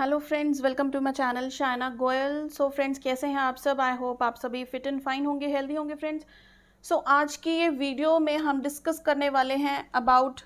Hello friends, welcome to my channel Shaina Goyal. So friends, कैसे हैं आप सब? आई होप आप सभी फिट एंड फाइन होंगे, हेल्दी होंगे फ्रेंड्स। सो आज की ये वीडियो में हम डिस्कस करने वाले हैं about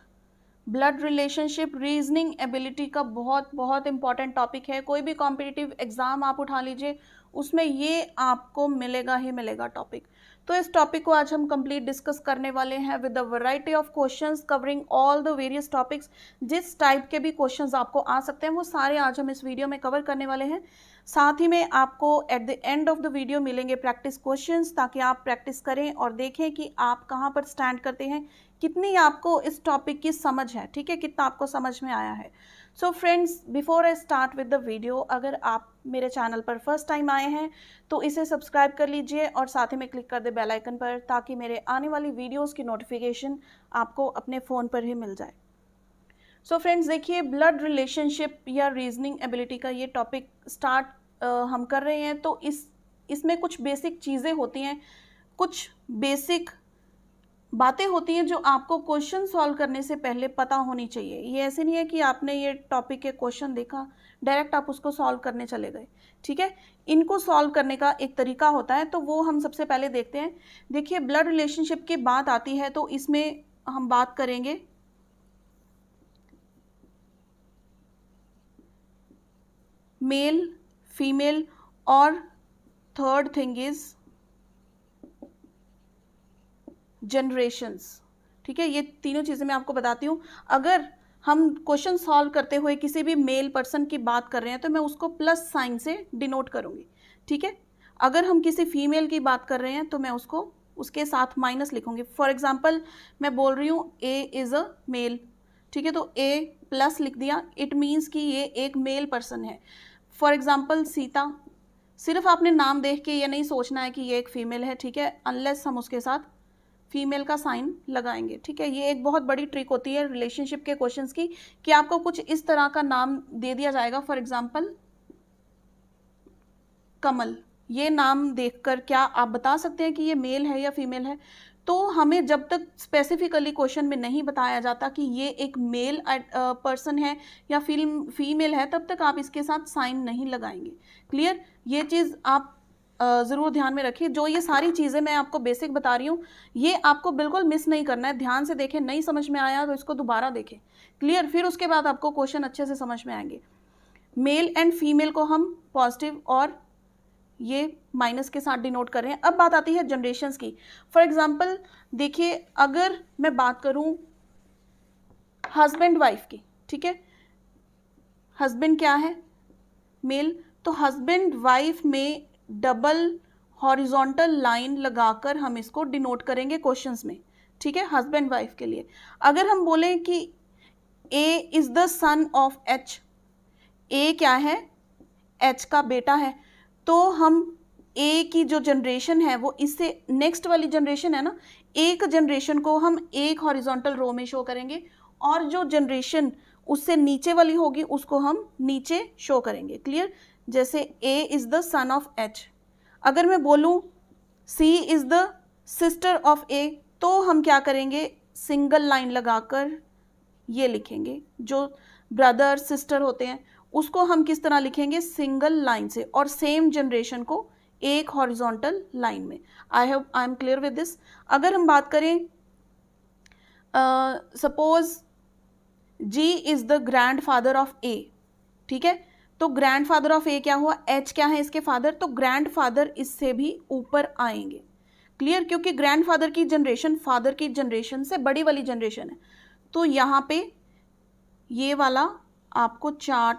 blood relationship reasoning ability का बहुत बहुत इंपॉर्टेंट टॉपिक है। कोई भी कॉम्पिटिटिव एग्जाम आप उठा लीजिए, उसमें ये आपको मिलेगा ही मिलेगा टॉपिक। तो इस टॉपिक को आज हम कंप्लीट डिस्कस करने वाले हैं with a variety of questions covering all the various topics. जिस टाइप के भी क्वेश्चंस आपको आ सकते हैं वो सारे आज हम इस वीडियो में कवर करने वाले हैं। साथ ही में आपको at the end of the video मिलेंगे प्रैक्टिस क्वेश्चंस, ताकि आप प्रैक्टिस करें और देखें कि आप कहाँ पर स्टैंड करते हैं, कितनी आपको इस टॉपिक की समझ है, ठीक है, कितना आपको समझ में आया है। So friends, before I start with the video, अगर आप मेरे चैनल पर फर्स्ट टाइम आए हैं तो इसे सब्सक्राइब कर लीजिए और साथ ही में क्लिक कर दे बेल आइकन पर, ताकि मेरे आने वाली वीडियोस की नोटिफिकेशन आपको अपने फ़ोन पर ही मिल जाए। सो फ्रेंड्स, देखिए, ब्लड रिलेशनशिप या रीजनिंग एबिलिटी का ये टॉपिक स्टार्ट हम कर रहे हैं। तो इसमें कुछ बेसिक चीज़ें होती हैं, कुछ बेसिक बातें होती हैं जो आपको क्वेश्चन सॉल्व करने से पहले पता होनी चाहिए। ये ऐसे नहीं है कि आपने ये टॉपिक के क्वेश्चन देखा, डायरेक्ट आप उसको सॉल्व करने चले गए, ठीक है। इनको सॉल्व करने का एक तरीका होता है, तो वो हम सबसे पहले देखते हैं। देखिए, ब्लड रिलेशनशिप की बात आती है तो इसमें हम बात करेंगे मेल, फीमेल और थर्ड थिंग इज जनरेशंस, ठीक है। ये तीनों चीज़ें मैं आपको बताती हूँ। अगर हम क्वेश्चन सॉल्व करते हुए किसी भी मेल पर्सन की बात कर रहे हैं तो मैं उसको प्लस साइन से डिनोट करूँगी, ठीक है। अगर हम किसी फीमेल की बात कर रहे हैं तो मैं उसको उसके साथ माइनस लिखूँगी। फॉर एग्जाम्पल, मैं बोल रही हूँ ए इज़ अ मेल, ठीक है, तो ए प्लस लिख दिया, इट मीन्स कि ये एक मेल पर्सन है। फॉर एग्जाम्पल, सीता, सिर्फ आपने नाम देख के ये नहीं सोचना है कि ये एक फीमेल है, ठीक है, अनलेस हम उसके साथ फीमेल का साइन लगाएंगे, ठीक है। ये एक बहुत बड़ी ट्रिक होती है रिलेशनशिप के क्वेश्चंस की, कि आपको कुछ इस तरह का नाम दे दिया जाएगा। फॉर एग्जांपल, कमल, ये नाम देखकर क्या आप बता सकते हैं कि ये मेल है या फीमेल है? तो हमें जब तक स्पेसिफिकली क्वेश्चन में नहीं बताया जाता कि ये एक मेल पर्सन है या फीमेल है, तब तक आप इसके साथ साइन नहीं लगाएंगे। क्लियर? ये चीज़ आप ज़रूर ध्यान में रखिए। जो ये सारी चीज़ें मैं आपको बेसिक बता रही हूँ, ये आपको बिल्कुल मिस नहीं करना है। ध्यान से देखें, नहीं समझ में आया तो इसको दोबारा देखें। क्लियर? फिर उसके बाद आपको क्वेश्चन अच्छे से समझ में आएंगे। मेल एंड फीमेल को हम पॉजिटिव और ये माइनस के साथ डिनोट कर रहे हैं। अब बात आती है जनरेशन्स की। फॉर एग्जाम्पल, देखिए, अगर मैं बात करूं हस्बैंड वाइफ की, ठीक है, हस्बैंड क्या है? मेल। तो हस्बैंड वाइफ में डबल हॉरिजॉन्टल लाइन लगाकर हम इसको डिनोट करेंगे क्वेश्चंस में, ठीक है, हस्बैंड वाइफ के लिए। अगर हम बोलें कि A is the son of H, A क्या है? एच का बेटा है, तो हम ए की जो जनरेशन है वो इससे नेक्स्ट वाली जनरेशन है ना, एक जनरेशन को हम एक हॉरिजॉन्टल रो में शो करेंगे और जो जनरेशन उससे नीचे वाली होगी उसको हम नीचे शो करेंगे। क्लियर? जैसे A is the son of H. अगर मैं बोलूं C is the sister of A, तो हम क्या करेंगे? सिंगल लाइन लगाकर ये लिखेंगे। जो ब्रदर सिस्टर होते हैं उसको हम किस तरह लिखेंगे? सिंगल लाइन से, और सेम जनरेशन को एक हॉरिजॉन्टल लाइन में। I am clear with this. अगर हम बात करें, suppose G is the grand father of A, ठीक है, तो ग्रैंड फादर ऑफ ए क्या हुआ? एच क्या है इसके फादर? तो ग्रैंड फादर इससे भी ऊपर आएंगे। क्लियर? क्योंकि ग्रैंड फादर की जनरेशन फादर की जनरेशन से बड़ी वाली जनरेशन है। तो यहाँ पे ये वाला आपको चार्ट,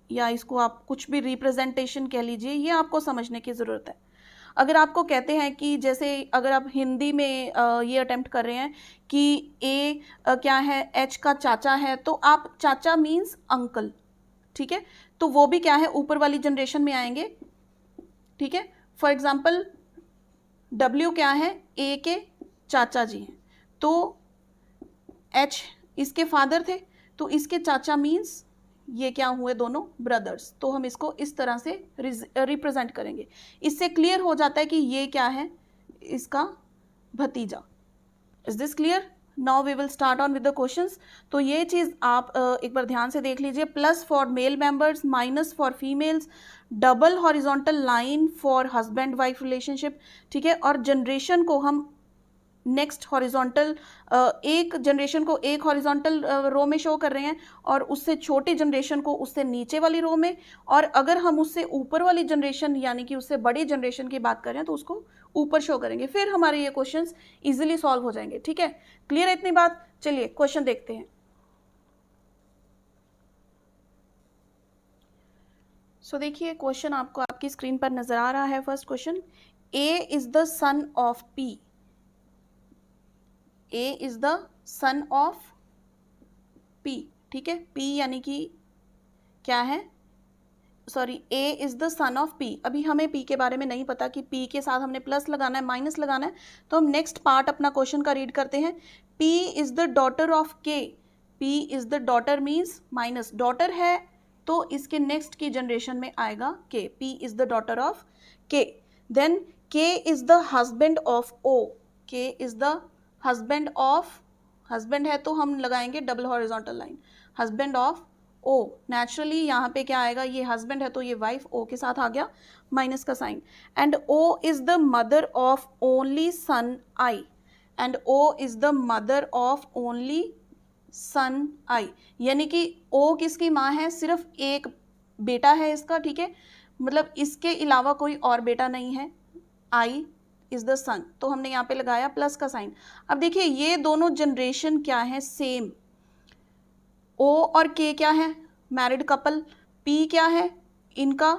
या इसको आप कुछ भी रिप्रेजेंटेशन कह लीजिए, ये आपको समझने की ज़रूरत है। अगर आपको कहते हैं कि जैसे अगर आप हिंदी में ये अटेम्प्ट कर रहे हैं कि ए क्या है? एच का चाचा है, तो आप चाचा मीन्स अंकल, ठीक है, तो वो भी क्या है? ऊपर वाली जनरेशन में आएंगे, ठीक है। फॉर एग्जाम्पल, डब्ल्यू क्या है? ए के चाचा जी हैं, तो एच इसके फादर थे, तो इसके चाचा मीन्स ये क्या हुए? दोनों ब्रदर्स। तो हम इसको इस तरह से रिप्रेजेंट करेंगे। इससे क्लियर हो जाता है कि ये क्या है? इसका भतीजा। Is this clear? Now we will start on with the questions. तो ये चीज़ आप एक बार ध्यान से देख लीजिए। Plus for male members, minus for females, double horizontal line for husband wife relationship, ठीक है। और जनरेशन को हम नेक्स्ट हॉरिजॉन्टल, एक जनरेशन को एक हॉरिजॉन्टल रो में शो कर रहे हैं और उससे छोटी जनरेशन को उससे नीचे वाली रो में, और अगर हम उससे ऊपर वाली जनरेशन यानी कि उससे बड़ी जनरेशन की बात करें तो उसको ऊपर शो करेंगे। फिर हमारे ये क्वेश्चंस इजीली सॉल्व हो जाएंगे, ठीक है। क्लियर है इतनी बात? चलिए क्वेश्चन देखते हैं। सो देखिए क्वेश्चन आपको आपकी स्क्रीन पर नजर आ रहा है। First question, A is the son of P. A is the son of P, ठीक है। पी यानी कि क्या है, sorry, A is the son of P. अभी हमें पी के बारे में नहीं पता कि पी के साथ हमने प्लस लगाना है माइनस लगाना है, तो हम नेक्स्ट पार्ट अपना क्वेश्चन का रीड करते हैं। P is the daughter of K. P is the daughter means minus, daughter है तो इसके नेक्स्ट की जनरेशन में आएगा K. P is the daughter of K. Then K is the husband of O. K is the husband of, husband है तो हम लगाएंगे double horizontal line, husband of O. Naturally यहाँ पे क्या आएगा, ये हस्बैंड है तो ये वाइफ ओ के साथ आ गया माइनस का sign. And O is the mother of only son I. And O is the mother of only son I, यानी कि ओ किसकी माँ है, सिर्फ एक बेटा है इसका, ठीक है। मतलब इसके अलावा कोई और बेटा नहीं है। आई इज द सन, तो हमने यहाँ पे लगाया प्लस का साइन। अब देखिए ये दोनों जनरेशन क्या है, सेम। ओ और के क्या है, मैरिड कपल। पी क्या है, इनका,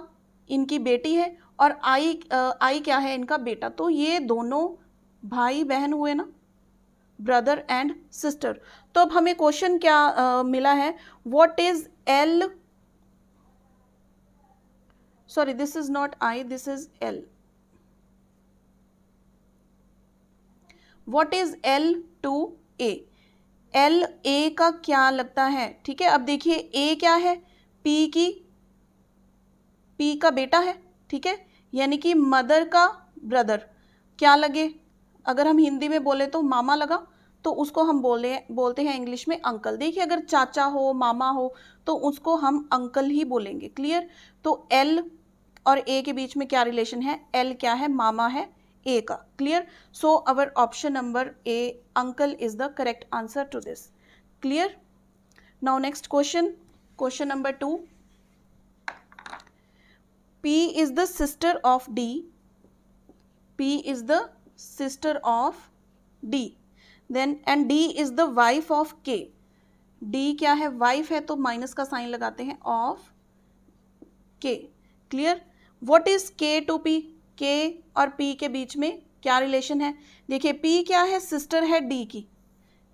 इनकी बेटी है। और आई क्या है, इनका बेटा। तो ये दोनों भाई बहन हुए ना, ब्रदर एंड सिस्टर। तो अब हमें क्वेश्चन क्या मिला है, what is L, sorry this is not I, this is L. What is L two A. L A का क्या लगता है, ठीक है। अब देखिए ए क्या है, पी की, पी का बेटा है, ठीक है, यानी कि मदर का ब्रदर। क्या लगे, अगर हम हिंदी में बोले तो मामा लगा, तो उसको हम बोलते हैं इंग्लिश में अंकल। देखिए अगर चाचा हो, मामा हो, तो उसको हम अंकल ही बोलेंगे। क्लियर? तो एल और ए के बीच में क्या रिलेशन है, एल क्या है, मामा है ए का। Clear? So our option number A, uncle, is the correct answer to this. Clear? Now next question, question number 2। P is the sister of D. P is the sister of D. Then and D is the wife of K. D क्या है, wife है तो minus का sign लगाते हैं, of K. Clear? What is K to P? K और P के बीच में क्या रिलेशन है? देखिए P क्या है, सिस्टर है D की,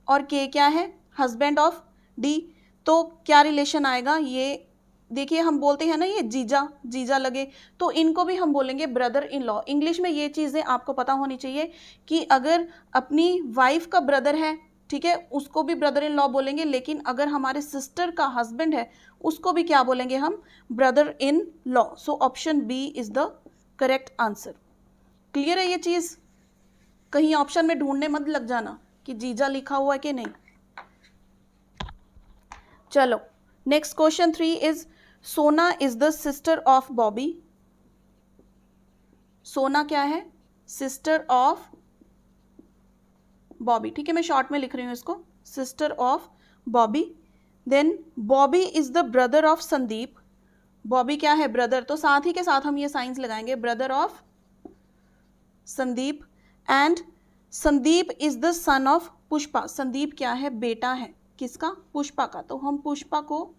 और K क्या है, हस्बैंड ऑफ D। तो क्या रिलेशन आएगा, ये देखिए हम बोलते हैं ना ये जीजा, जीजा लगे, तो इनको भी हम बोलेंगे ब्रदर इन लॉ। इंग्लिश में ये चीज़ें आपको पता होनी चाहिए कि अगर अपनी वाइफ का ब्रदर है, ठीक है, उसको भी ब्रदर इन लॉ बोलेंगे, लेकिन अगर हमारे सिस्टर का हस्बैंड है उसको भी क्या बोलेंगे हम, brother in law. So option B is the correct answer. Clear है ये चीज़? कहीं ऑप्शन में ढूंढने मत लग जाना कि जीजा लिखा हुआ है कि नहीं। चलो नेक्स्ट क्वेश्चन 3 इज, सोना is the sister of Bobby. सोना क्या है, सिस्टर ऑफ बॉबी, ठीक है, मैं शॉर्ट में लिख रही हूं इसको, sister of Bobby. Then Bobby is the brother of Sandeep. Bobby क्या है, ब्रदर, तो साथ ही के साथ हम ये साइंस लगाएंगे, brother of Sandeep. And Sandeep is the son of Pushpa. Sandeep क्या है, बेटा है किसका, पुष्पा का, तो हम पुष्पा को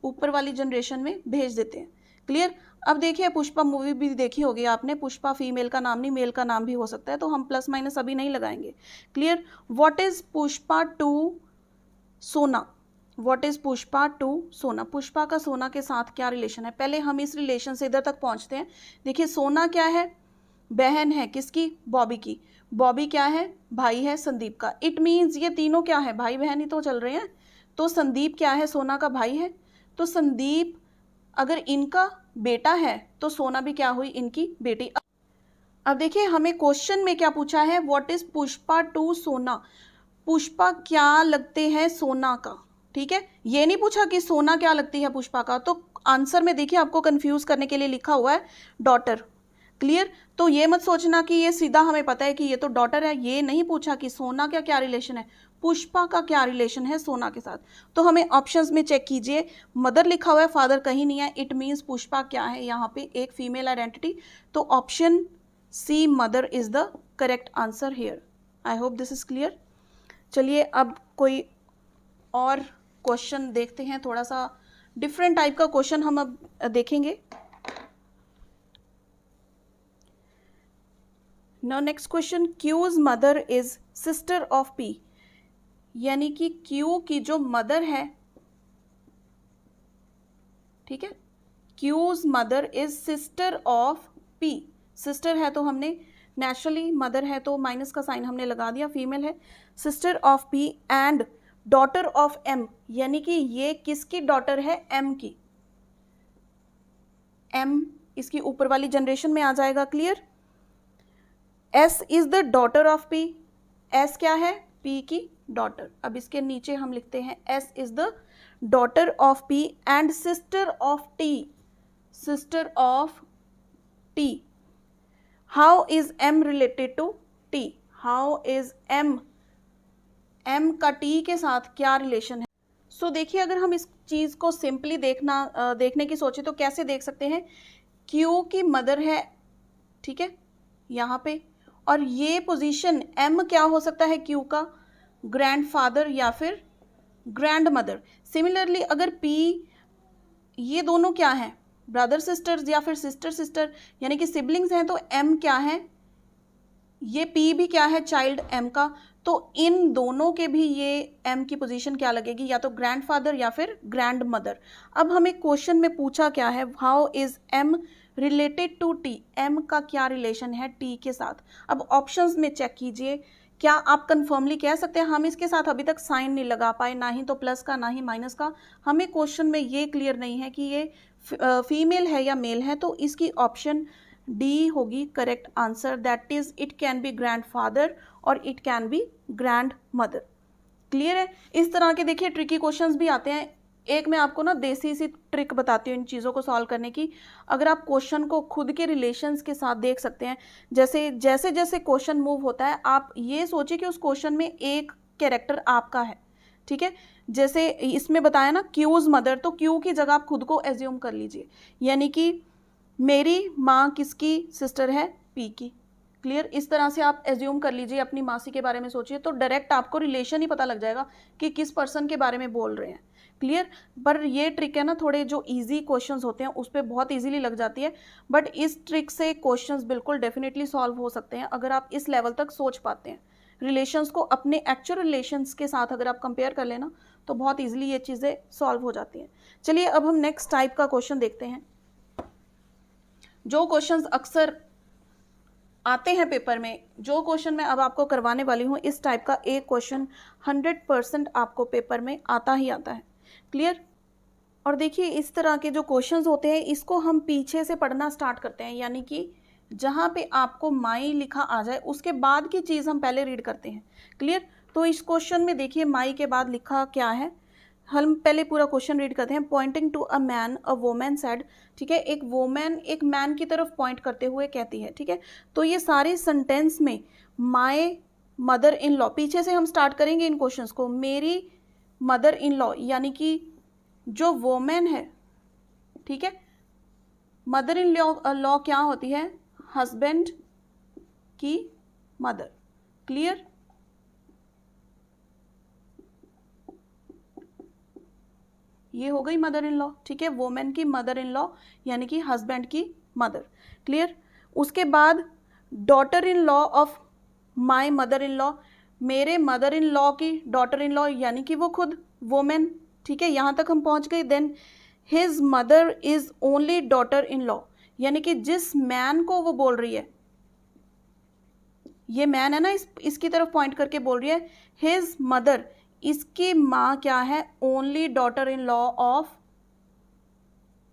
ऊपर वाली जनरेशन में भेज देते हैं। क्लियर? अब देखिए पुष्पा मूवी भी देखी होगी आपने, पुष्पा फीमेल का नाम नहीं मेल का नाम भी हो सकता है, तो हम प्लस माइनस अभी नहीं लगाएंगे। Clear? What is Pushpa to Sona. What is Pushpa to Sona. Pushpa का सोना के साथ क्या रिलेशन है, पहले हम इस रिलेशन से इधर तक पहुंचते हैं। देखिए सोना क्या है, बहन है किसकी, बॉबी की। बॉबी क्या है, भाई है संदीप का। इट मीन्स ये तीनों क्या है, भाई बहन ही तो चल रहे हैं। तो संदीप क्या है, सोना का भाई है, तो संदीप अगर इनका बेटा है तो सोना भी क्या हुई, इनकी बेटी। अब देखिए हमें क्वेश्चन में क्या पूछा है, what is Pushpa to Sona. Pushpa क्या लगते हैं सोना का, ठीक है, ये नहीं पूछा कि सोना क्या लगती है पुष्पा का। तो आंसर में देखिए आपको कंफ्यूज करने के लिए लिखा हुआ है डॉटर। क्लियर, तो ये मत सोचना कि ये सीधा हमें पता है कि ये तो डॉटर है, ये नहीं पूछा कि सोना का क्या रिलेशन है, पुष्पा का क्या रिलेशन है सोना के साथ। तो हमें ऑप्शंस में चेक कीजिए, मदर लिखा हुआ है, फादर कहीं नहीं है, इट मीन्स पुष्पा क्या है यहाँ पे, एक फीमेल आइडेंटिटी। तो option C mother is the correct answer here. I hope this is clear. चलिए अब कोई और क्वेश्चन देखते हैं, थोड़ा सा डिफरेंट टाइप का क्वेश्चन हम अब देखेंगे। Now next question, Q's mother is sister of P, यानी कि क्यू की जो मदर है, ठीक है, Q's mother is sister of P. Sister है तो हमने नेचुरली, मदर है तो माइनस का साइन हमने लगा दिया, फीमेल है, sister of P and daughter of M, यानी कि ये किसकी डॉटर है, एम की। एम इसकी ऊपर वाली जनरेशन में आ जाएगा। Clear, S is the daughter of P, S क्या है, पी की डॉटर। अब इसके नीचे हम लिखते हैं S is the daughter of P and sister of T, sister of T. How is M related to T, how is M, M का टी के साथ क्या रिलेशन है। सो देखिए, अगर हम इस चीज को सिंपली देखने की सोचे तो कैसे देख सकते हैं, क्यू की मदर है, ठीक है, यहाँ पे, और ये पोजीशन एम क्या हो सकता है, क्यू का ग्रैंडफादर या फिर ग्रैंड मदर। सिमिलरली अगर पी, ये दोनों क्या हैं, ब्रदर सिस्टर्स या फिर सिस्टर सिस्टर, यानी कि सिबलिंग्स हैं, तो एम क्या है, ये पी भी क्या है, चाइल्ड एम का। तो इन दोनों के भी ये एम की पोजीशन क्या लगेगी, या तो ग्रैंडफादर या फिर ग्रैंड मदर। अब हमें क्वेश्चन में पूछा क्या है, how is M related to T, M का क्या रिलेशन है टी के साथ। अब ऑप्शंस में चेक कीजिए, क्या आप कंफर्मली कह सकते हैं, हम इसके साथ अभी तक साइन नहीं लगा पाए, ना ही तो प्लस का ना ही माइनस का, हमें क्वेश्चन में ये क्लियर नहीं है कि ये फीमेल है या मेल है। तो इसकी ऑप्शन डी होगी correct answer, that is it can be grandfather और it can be grand mother. Clear है। इस तरह के देखिए ट्रिकी क्वेश्चंस भी आते हैं। एक मैं आपको ना देसी सी ट्रिक बताती हूँ इन चीज़ों को सॉल्व करने की। अगर आप क्वेश्चन को खुद के रिलेशंस के साथ देख सकते हैं, जैसे जैसे जैसे क्वेश्चन मूव होता है, आप ये सोचिए कि उस क्वेश्चन में एक कैरेक्टर आपका है, ठीक है। जैसे इसमें बताया ना क्यूज मदर, तो क्यू की जगह आप खुद को एज्यूम कर लीजिए, यानी कि मेरी माँ किसकी सिस्टर है, पी की। क्लियर, इस तरह से आप एज्यूम कर लीजिए, अपनी मासी के बारे में सोचिए, तो डायरेक्ट आपको रिलेशन ही पता लग जाएगा कि किस पर्सन के बारे में बोल रहे हैं। क्लियर, पर ये ट्रिक है ना, थोड़े जो इजी क्वेश्चंस होते हैं उस पर बहुत इजीली लग जाती है, बट इस ट्रिक से क्वेश्चंस बिल्कुल डेफिनेटली सॉल्व हो सकते हैं अगर आप इस लेवल तक सोच पाते हैं। रिलेशंस को अपने एक्चुअल रिलेशंस के साथ अगर आप कंपेयर कर लेना तो बहुत ईजिली ये चीज़ें सॉल्व हो जाती हैं। चलिए अब हम नेक्स्ट टाइप का क्वेश्चन देखते हैं। जो क्वेश्चंस अक्सर आते हैं पेपर में, जो क्वेश्चन मैं अब आपको करवाने वाली हूँ, इस टाइप का एक क्वेश्चन 100% आपको पेपर में आता ही आता है। क्लियर, और देखिए इस तरह के जो क्वेश्चंस होते हैं इसको हम पीछे से पढ़ना स्टार्ट करते हैं, यानी कि जहाँ पे आपको माई लिखा आ जाए उसके बाद की चीज़ हम पहले रीड करते हैं। क्लियर, तो इस क्वेश्चन में देखिए माई के बाद लिखा क्या है, हम पहले पूरा क्वेश्चन रीड करते हैं। Pointing to a man a woman said, ठीक है, एक वोमैन एक मैन की तरफ पॉइंट करते हुए कहती है, ठीक है। तो ये सारे सेंटेंस में माय मदर इन लॉ, पीछे से हम स्टार्ट करेंगे इन क्वेश्चंस को। मेरी मदर इन लॉ, यानी कि जो वोमैन है, ठीक है, मदर इन लॉ क्या होती है, हस्बैंड की मदर। क्लियर, ये हो गई मदर इन लॉ, ठीक है, वोमेन की मदर इन लॉ यानी कि हस्बैंड की मदर। क्लियर, उसके बाद daughter in law of my mother in law, मेरे मदर इन लॉ की डॉटर इन लॉ यानी कि वो खुद वोमेन, ठीक है, यहाँ तक हम पहुँच गए। Then his mother is only daughter in law, यानी कि जिस मैन को वो बोल रही है, ये मैन है ना, इसकी तरफ पॉइंट करके बोल रही है, हिज मदर, इसकी माँ क्या है, only daughter in law of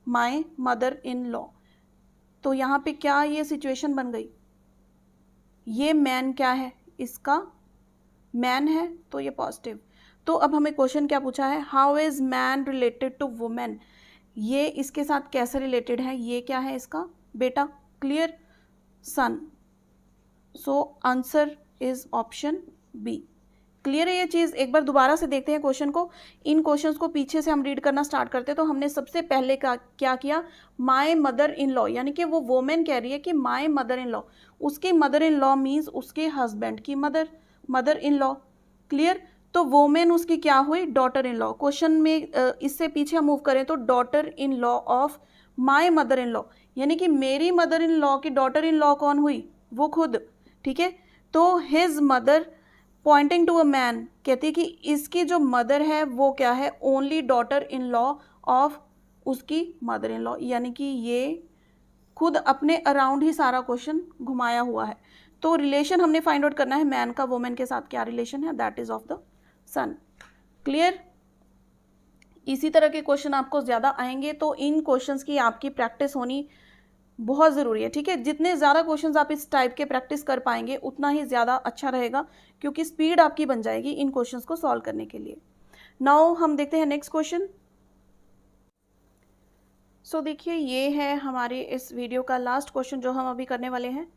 my mother in law. तो यहाँ पे क्या ये सिचुएशन बन गई, ये मैन क्या है, इसका मैन है तो ये पॉजिटिव। तो अब हमें क्वेश्चन क्या पूछा है, how is man related to women, ये इसके साथ कैसे रिलेटेड है, ये क्या है इसका बेटा, clear, son. So answer is option B. Clear है ये चीज़। एक बार दोबारा से देखते हैं क्वेश्चन को। इन क्वेश्चंस को पीछे से हम रीड करना स्टार्ट करते हैं। तो हमने सबसे पहले क्या किया, माय मदर इन लॉ, यानी कि वो वोमेन कह रही है कि माय मदर इन लॉ, उसकी मदर इन लॉ मीन्स उसके हस्बैंड की mother, mother in law, clear. तो वोमेन उसकी क्या हुई, डॉटर इन लॉ। क्वेश्चन में इससे पीछे हम मूव करें तो daughter in law of my mother in law, यानी कि मेरी मदर इन लॉ की डॉटर इन लॉ कौन हुई, वो खुद, ठीक है। तो his mother pointing to a man, कहती है कि इसकी जो मदर है वो क्या है, only daughter in law of उसकी मदर इन लॉ, यानी कि ये खुद अपने अराउंड ही सारा क्वेश्चन घुमाया हुआ है। तो रिलेशन हमने फाइंड आउट करना है मैन का वुमेन के साथ क्या रिलेशन है, that is of the son, clear. इसी तरह के क्वेश्चन आपको ज़्यादा आएंगे, तो इन क्वेश्चंस की आपकी प्रैक्टिस होनी बहुत ज़रूरी है, ठीक है। जितने ज़्यादा क्वेश्चंस आप इस टाइप के प्रैक्टिस कर पाएंगे उतना ही ज़्यादा अच्छा रहेगा, क्योंकि स्पीड आपकी बन जाएगी इन क्वेश्चंस को सॉल्व करने के लिए। नाउ हम देखते हैं नेक्स्ट क्वेश्चन। सो देखिए ये है हमारे इस वीडियो का लास्ट क्वेश्चन जो हम अभी करने वाले हैं।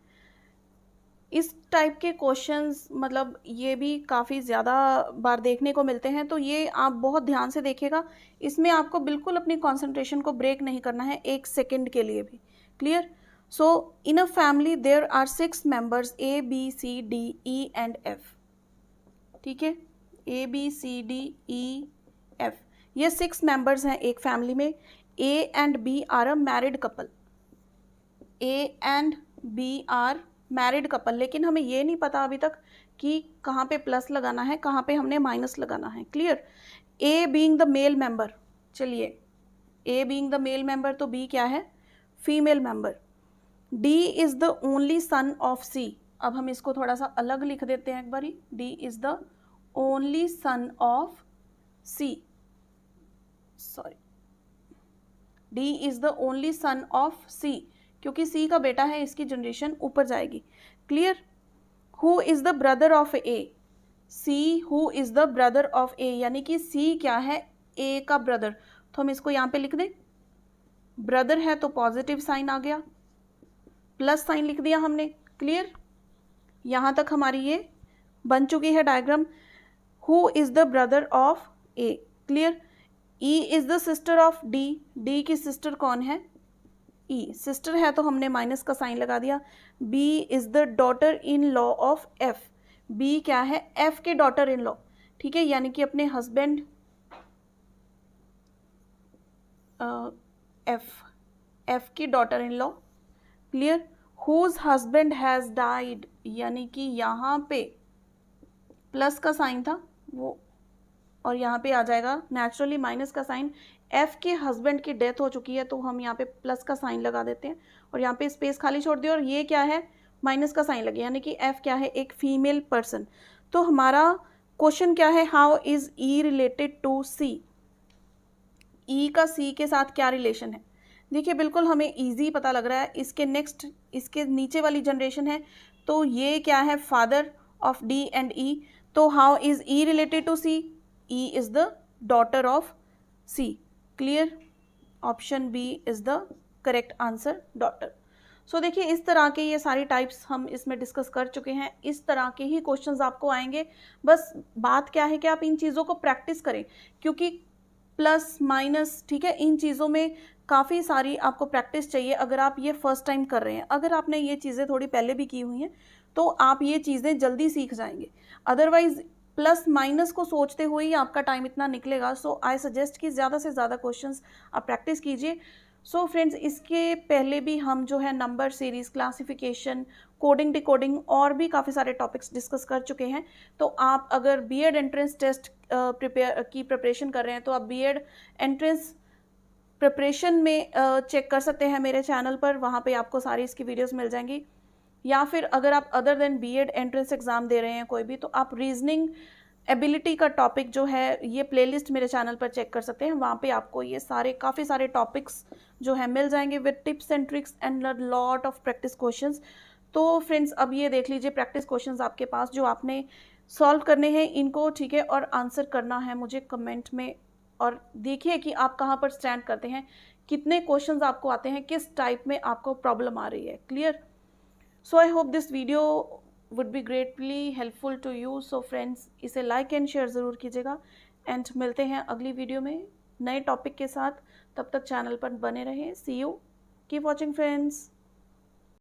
इस टाइप के क्वेश्चंस मतलब ये भी काफ़ी ज़्यादा बार देखने को मिलते हैं, तो ये आप बहुत ध्यान से देखिएगा। इसमें आपको बिल्कुल अपनी कंसंट्रेशन को ब्रेक नहीं करना है एक सेकंड के लिए भी, clear. So in a family there are 6 members A B C D E and F, ठीक है, A B C D E F, ये 6 मेंबर्स हैं एक फैमिली में। A and B are a married couple, A and B are married couple, लेकिन हमें ये नहीं पता अभी तक कि कहाँ पे प्लस लगाना है, कहाँ पे हमने माइनस लगाना है, clear. A being the male member, चलिए A being the male member, तो B क्या है, female member. D is the only son of C, अब हम इसको थोड़ा सा अलग लिख देते हैं एक बारी, D is the only son of C, sorry, D is the only son of C, क्योंकि C का बेटा है, इसकी जनरेशन ऊपर जाएगी, clear. Who is the brother of A, C who is the brother of A, यानी कि C क्या है, A का ब्रदर। तो हम इसको यहाँ पे लिख दें, ब्रदर है तो पॉजिटिव साइन आ गया, प्लस साइन लिख दिया हमने, क्लियर। यहाँ तक हमारी ये बन चुकी है diagram. Who is the brother of A, clear. E is the sister of D, D की सिस्टर कौन है, E, सिस्टर है तो हमने माइनस का साइन लगा दिया। B is the daughter in law of F, B क्या है, F के डॉटर इन लॉ, ठीक है, यानी कि अपने हस्बैंड F की daughter in law, clear. Whose husband has died, यानी कि यहाँ पे प्लस का साइन था वो, और यहाँ पे आ जाएगा नेचुरली माइनस का साइन। F के हस्बैंड की डेथ हो चुकी है तो हम यहाँ पे प्लस का साइन लगा देते हैं, और यहाँ पे स्पेस खाली छोड़ दिया, और ये क्या है, माइनस का साइन लगे, यानी कि F क्या है, एक फीमेल पर्सन। तो हमारा क्वेश्चन क्या है, how is E related to C, E का C के साथ क्या रिलेशन है। देखिए बिल्कुल हमें इजी पता लग रहा है, इसके नेक्स्ट इसके नीचे वाली जनरेशन है, तो ये क्या है, father of D and E, तो how is E related to C, E is the daughter of C, clear. Option B is the correct answer, daughter. So देखिए इस तरह के ये सारी टाइप्स हम इसमें डिस्कस कर चुके हैं, इस तरह के ही क्वेश्चंस आपको आएंगे। बस बात क्या है कि आप इन चीज़ों को प्रैक्टिस करें, क्योंकि प्लस माइनस, ठीक है, इन चीज़ों में काफ़ी सारी आपको प्रैक्टिस चाहिए अगर आप ये फर्स्ट टाइम कर रहे हैं। अगर आपने ये चीज़ें थोड़ी पहले भी की हुई हैं तो आप ये चीज़ें जल्दी सीख जाएंगे, अदरवाइज प्लस माइनस को सोचते हुए ही आपका टाइम इतना निकलेगा। सो आई सजेस्ट कि ज़्यादा से ज़्यादा क्वेश्चंस आप प्रैक्टिस कीजिए। सो फ्रेंड्स, इसके पहले भी हम जो है number series, classification, coding, decoding और भी काफ़ी सारे टॉपिक्स डिस्कस कर चुके हैं। तो आप अगर बीएड एंट्रेंस टेस्ट प्रिपरेशन कर रहे हैं तो आप बीएड एंट्रेंस प्रिपरेशन में चेक कर सकते हैं मेरे चैनल पर, वहाँ पे आपको सारी इसकी वीडियोस मिल जाएंगी। या फिर अगर आप other than BEd entrance exam दे रहे हैं कोई भी, तो आप रीजनिंग एबिलिटी का टॉपिक जो है ये प्लेलिस्ट मेरे चैनल पर चेक कर सकते हैं, वहाँ पे आपको ये सारे काफ़ी सारे टॉपिक्स जो है मिल जाएंगे with tips and tricks and lot of practice questions. तो फ्रेंड्स अब ये देख लीजिए प्रैक्टिस क्वेश्चंस आपके पास जो आपने सॉल्व करने हैं इनको, ठीक है, और आंसर करना है मुझे कमेंट में। और देखिए कि आप कहाँ पर स्टैंड करते हैं, कितने क्वेश्चंस आपको आते हैं, किस टाइप में आपको प्रॉब्लम आ रही है। Clear? So I hope this video would be greatly helpful to you. So friends, इसे लाइक एंड शेयर ज़रूर कीजिएगा एंड मिलते हैं अगली वीडियो में नए टॉपिक के साथ। तब तक चैनल पर बने रहें। सी यू, कीप वॉचिंग फ्रेंड्स।